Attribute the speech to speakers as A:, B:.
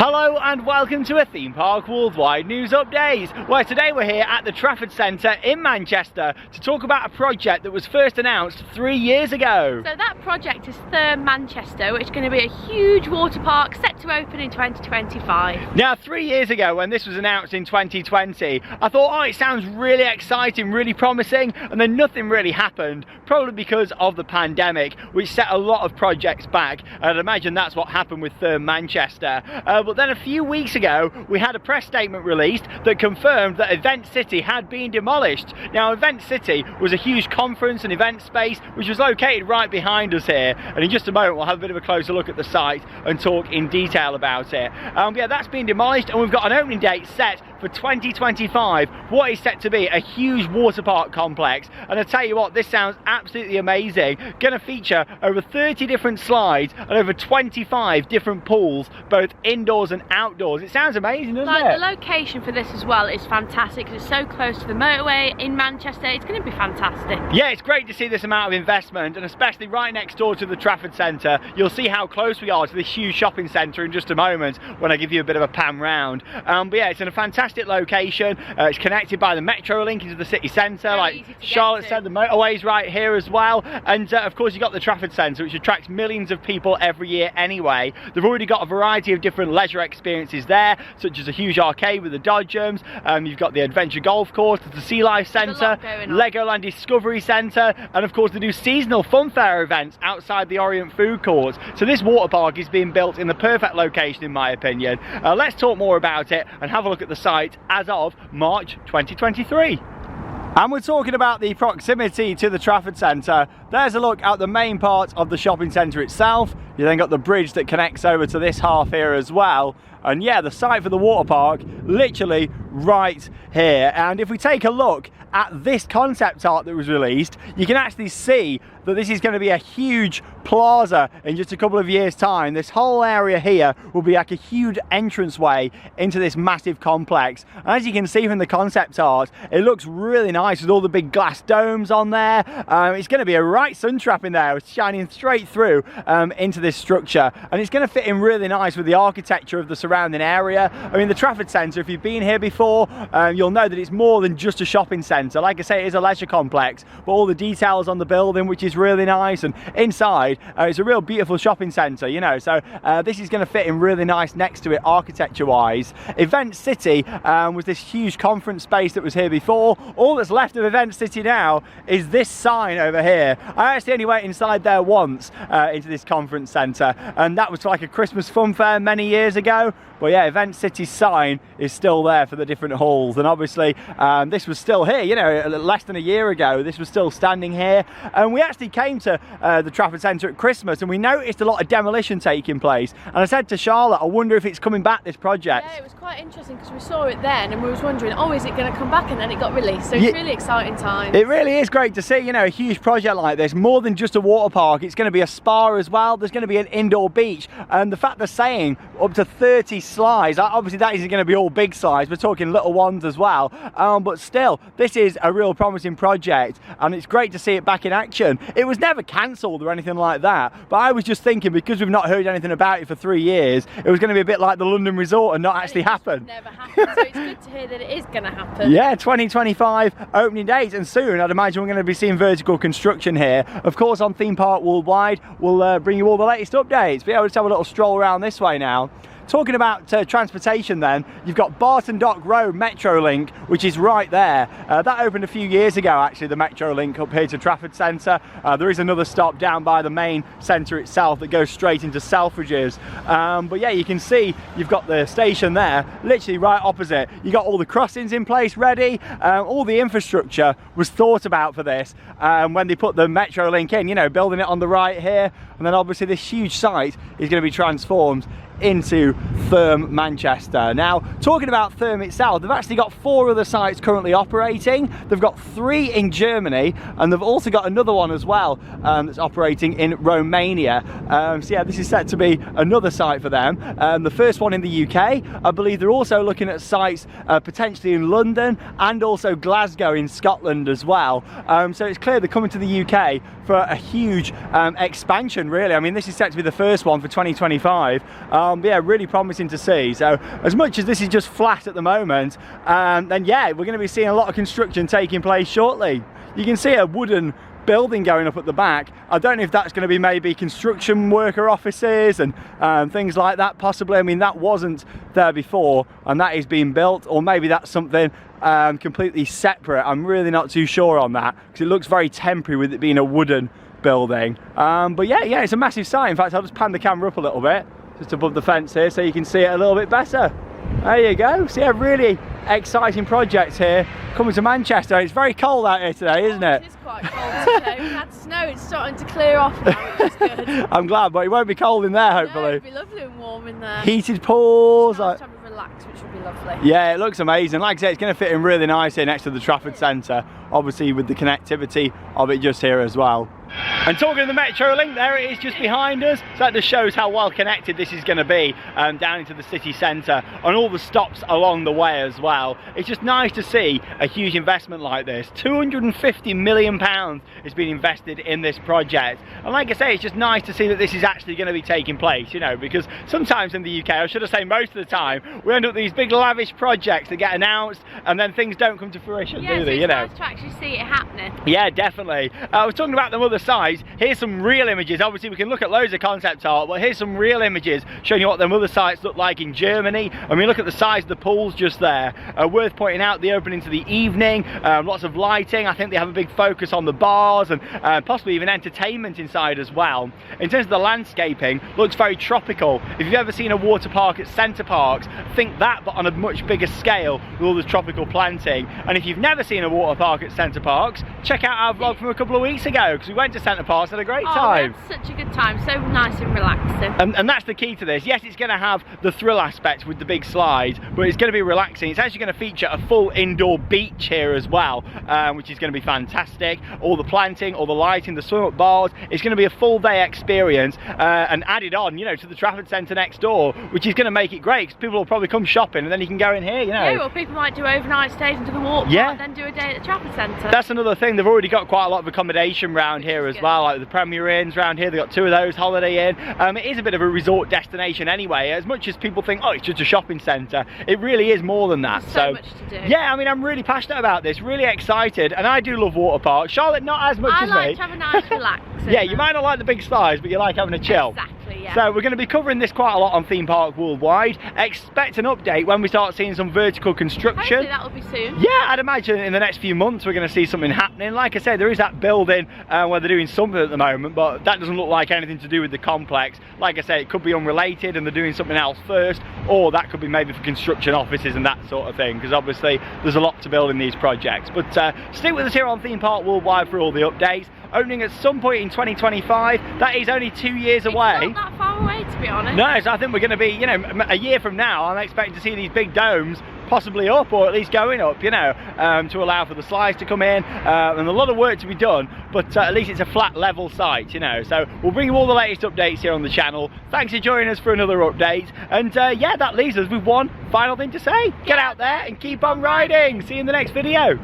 A: Hello and welcome to a Theme Park Worldwide news update, where today we're here at the Trafford Centre in Manchester to talk about a project that was first announced 3 years ago.
B: So that project is Therme Manchester, which is going to be a huge water park set to open in 2025.
A: Now 3 years ago, when this was announced in 2020, I thought, oh, it sounds really exciting, really promising, and then nothing really happened, probably because of the pandemic, which set a lot of projects back. I'd imagine that's what happened with Therme Manchester. But then a few weeks ago, we had a press statement released that confirmed that Event City had been demolished. Now, Event City was a huge conference and event space which was located right behind us here. And in just a moment, we'll have a bit of a closer look at the site and talk in detail about it. Yeah, that's been demolished, and we've got an opening date set for 2025. What is set to be a huge water park complex. And I tell you what, this sounds absolutely amazing. Going to feature over 30 different slides and over 25 different pools, both indoors and outdoors. It sounds amazing, doesn't it?
B: The location for this as well is fantastic because it's so close to the motorway in Manchester. It's going to be fantastic.
A: Yeah, it's great to see this amount of investment, and especially right next door to the Trafford Centre. You'll see how close we are to this huge shopping centre in just a moment when I give you a bit of a pan round. But yeah, it's in a fantastic location. It's connected by the metro link into the city centre, like Charlotte said, the motorway's right here as well. And of course, you've got the Trafford Centre, which attracts millions of people every year anyway. They've already got a variety of different leisure experiences there, such as a huge arcade with the Dodgems. You've got the Adventure Golf Course, the Sea Life Centre, Legoland Discovery Centre, and of course they do seasonal fun fair events outside the Orient Food Court. So this water park is being built in the perfect location, in my opinion. Let's talk more about it and have a look at the site as of March 2023. And we're talking about the proximity to the Trafford Centre. There's a look at the main part of the shopping centre itself. You then got the bridge that connects over to this half here as well. And yeah, the site for the water park, literally right here. And if we take a look at this concept art that was released, you can actually see that this is going to be a huge plaza in just a couple of years' time. This whole area here will be like a huge entranceway into this massive complex. And as you can see from the concept art, it looks really nice with all the big glass domes on there. It's going to be a right sun trap in there, shining straight through into this structure. And it's going to fit in really nice with the architecture of the surrounding area. I mean, the Trafford Centre, if you've been here before, you'll know that it's more than just a shopping centre. Like I say, it is a leisure complex, but all the details on the building, which is really nice, and inside it's a real beautiful shopping centre, you know. So this is going to fit in really nice next to it architecture wise. Event City was this huge conference space that was here before. All that's left of Event City now is this sign over here. I actually only went inside there once into this conference centre, and that was for like a Christmas fun fair many years ago. But yeah, Event City's sign is still there for the different halls, and obviously this was still here, you know, less than a year ago. This was still standing here, and we actually came to the Trafford Centre at Christmas, and we noticed a lot of demolition taking place. And I said to Charlotte, I wonder if it's coming back, this project.
B: Yeah, it was quite interesting because we saw it then, and we was wondering, oh, is it going to come back? And then it got released, so it's really exciting time.
A: It really is great to see, you know, a huge project like this, more than just a water park. It's going to be a spa as well. There's going to be an indoor beach, and the fact they're saying up to 30 slides, obviously that isn't going to be all big slides, we're talking little ones as well, but still, this is a real promising project, and it's great to see it back in action. It was never cancelled or anything like that, but I was just thinking, because we've not heard anything about it for 3 years, it was going to be a bit like the London Resort and not actually happen.
B: Never happened, so it's good to hear that it is going to happen.
A: Yeah, 2025 opening date, and soon I'd imagine we're going to be seeing vertical construction here. Of course, on Theme Park Worldwide, we'll bring you all the latest updates. But yeah, let's have a little stroll around this way now. Talking about transportation then, you've got Barton Dock Road Metro Link, which is right there. That opened a few years ago, actually, the Metro Link up here to Trafford Centre. There is another stop down by the main centre itself that goes straight into Selfridges. But yeah, you can see you've got the station there, literally right opposite. You got all the crossings in place ready. All the infrastructure was thought about for this when they put the Metro Link in, you know, building it on the right here. And then obviously this huge site is going to be transformed into Therme Manchester. Now, talking about Therme itself, they've actually got 4 other sites currently operating. They've got 3 in Germany, and they've also got another one as well that's operating in Romania. So yeah, this is set to be another site for them. The first one in the UK. I believe they're also looking at sites potentially in London and also Glasgow in Scotland as well. So it's clear they're coming to the UK for a huge expansion, really. I mean, this is set to be the first one for 2025. But yeah, really promising to see. So as much as this is just flat at the moment, then yeah, we're going to be seeing a lot of construction taking place shortly. You can see a wooden building going up at the back. I don't know if that's going to be maybe construction worker offices and things like that possibly. I mean, that wasn't there before and that is being built, or maybe that's something completely separate. I'm really not too sure on that because it looks very temporary with it being a wooden building. But yeah, it's a massive site. In fact, I'll just pan the camera up a little bit just above the fence here so you can see it a little bit better. There you go. So yeah, really exciting project here coming to Manchester. It's very cold out here today, isn't it?
B: It is quite cold today. We've had snow, it's starting to clear off now, which is good.
A: I'm glad, but it won't be cold in there, hopefully.
B: No, it'll be lovely and warm in there.
A: Heated pools.
B: Nice time to relax, which will be lovely.
A: Yeah, it looks amazing. Like I said, it's going to fit in really nice here next to the Trafford Centre, obviously with the connectivity of it just here as well. And talking of the Metro link, there it is just behind us. So that just shows how well connected this is going to be down into the city centre and all the stops along the way as well. It's just nice to see a huge investment like this. £250 million has been invested in this project. And like I say, it's just nice to see that this is actually going to be taking place, you know, because sometimes in the UK, or should I say most of the time, we end up with these big lavish projects that get announced and then things don't come to fruition, do they?
B: It's nice to actually see it happening.
A: Yeah, definitely. I was talking about them other sides. Here's some real images. Obviously we can look at loads of concept art, but here's some real images showing you what them other sites look like in Germany. I mean, look at the size of the pools just there. Worth pointing out, the opening to the evening, lots of lighting. I think they have a big focus on the bars and possibly even entertainment inside as well. In terms of the landscaping, looks very tropical. If you've ever seen a water park at Centre Parks, think that, but on a much bigger scale with all the tropical planting. And if you've never seen a water park at Centre Parks, check out our vlog from a couple of weeks ago, because we went to Centre Parks, had a great time.
B: We had such a good time, so nice and relaxing.
A: And that's the key to this. Yes, it's going to have the thrill aspect with the big slides, but it's going to be relaxing. It's actually going to feature a full indoor beach here as well, which is going to be fantastic. All the planting, all the lighting, the swim-up bars. It's going to be a full day experience and added on, you know, to the Trafford Centre next door, which is going to make it great because people will probably come shopping and then you can go in here, you know.
B: Yeah, well, people might do overnight stays into the Waterpark, then do a day at the Trafford Centre.
A: That's another thing. They've already got quite a lot of accommodation around here as well, like the Premier Inns around here. They've got 2 of those, Holiday Inn. It is a bit of a resort destination anyway. As much as people think, oh, it's just a shopping centre, it really is more than that.
B: There's so much to do.
A: Yeah, I mean, I'm really passionate about this, really excited, and I do love water parks. Charlotte, not as much as me.
B: I like to have a nice relax.
A: Yeah, you might not like the big slides, but you like having a chill.
B: Exactly, yeah.
A: So we're going to be covering this quite a lot on Theme Park Worldwide. Expect an update when we start seeing some vertical construction.
B: Hopefully that will be soon.
A: Yeah, I'd imagine in the next few months we're going to see something happening. Like I said, there is that building where they're doing something at the moment, but that doesn't look like anything to do with the complex. Like I said, it could be unrelated and they're doing something else first, or that could be maybe for construction offices and that sort of thing, because obviously there's a lot to build in these projects. But stick with us here on Theme Park Worldwide for all the updates. Opening at some point in 2025. That is only 2 years away.
B: It's not that far away, to be honest.
A: No, so I think we're going to be, you know, a year from now, I'm expecting to see these big domes possibly up, or at least going up, you know, to allow for the slides to come in, and a lot of work to be done, but at least it's a flat level site, you know. So we'll bring you all the latest updates here on the channel. Thanks for joining us for another update, and yeah, that leaves us with one final thing to say. Get out there and keep on riding. See you in the next video.